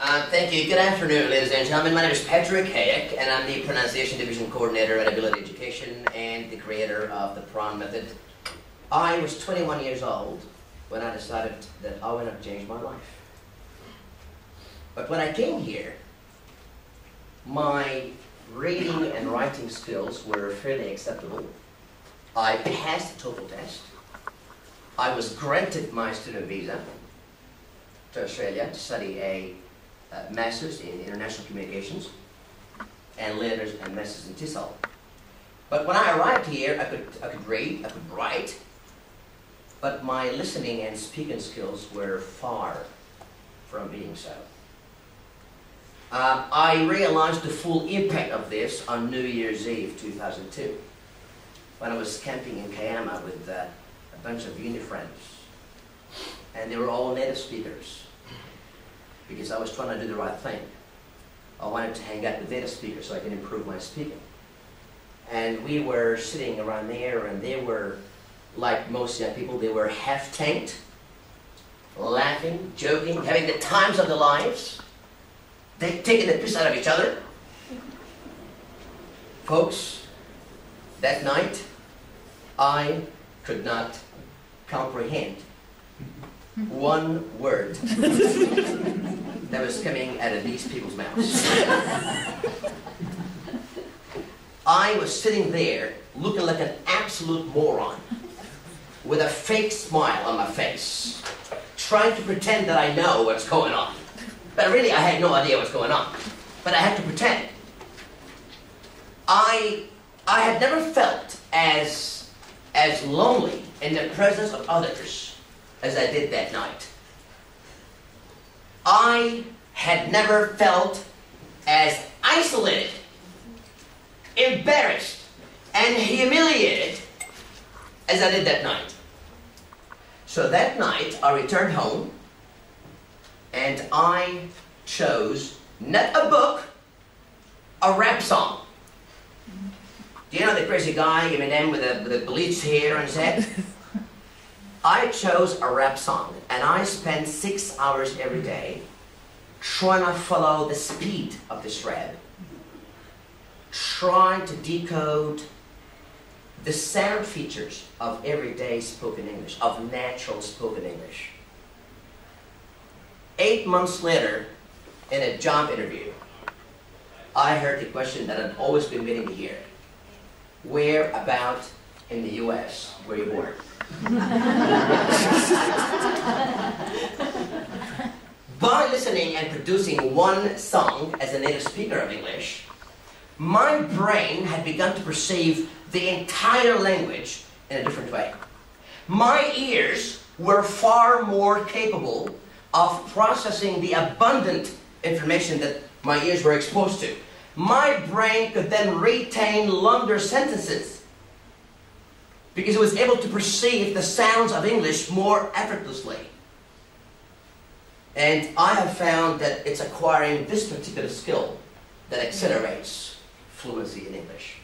Thank you. Good afternoon, ladies and gentlemen. My name is Patrick Hayeck, and I'm the Pronunciation Division Coordinator at Ability Education and the creator of the PRON method. I was 21 years old when I decided that I wanted to change my life. But when I came here, my reading and writing skills were fairly acceptable. I passed the TOEFL test. I was granted my student visa to Australia to study a Master's in International Communications and later a Master's in TESOL. But when I arrived here, I could read, I could write, but my listening and speaking skills were far from being so. I realized the full impact of this on New Year's Eve 2002, when I was camping in Kiama with a bunch of uni friends, and they were all native speakers. Because I was trying to do the right thing. I wanted to hang out with native speakers so I can improve my speaking. And we were sitting around there, and they were, like most young people, they were half-tanked, laughing, joking, having the times of their lives, taking the piss out of each other. Folks, that night, I could not comprehend one word that was coming out of these people's mouths. I was sitting there looking like an absolute moron with a fake smile on my face, trying to pretend that I know what's going on. But really I had no idea what's going on. But I had to pretend. I had never felt as lonely in the presence of others as I did that night. I had never felt as isolated, embarrassed, and humiliated as I did that night. So that night, I returned home, and I chose not a book, a rap song. Do you know the crazy guy, Eminem, with the bleached hair on his head? I chose a rap song, and I spent 6 hours every day trying to follow the speed of this rap, trying to decode the sound features of everyday spoken English, of natural spoken English. 8 months later, in a job interview, I heard the question that I'd always been waiting to hear. Where about in the US were you born? By listening and producing one song as a native speaker of English, my brain had begun to perceive the entire language in a different way. My ears were far more capable of processing the abundant information that my ears were exposed to. My brain could then retain longer sentences because it was able to perceive the sounds of English more effortlessly. And I have found that it's acquiring this particular skill that accelerates fluency in English.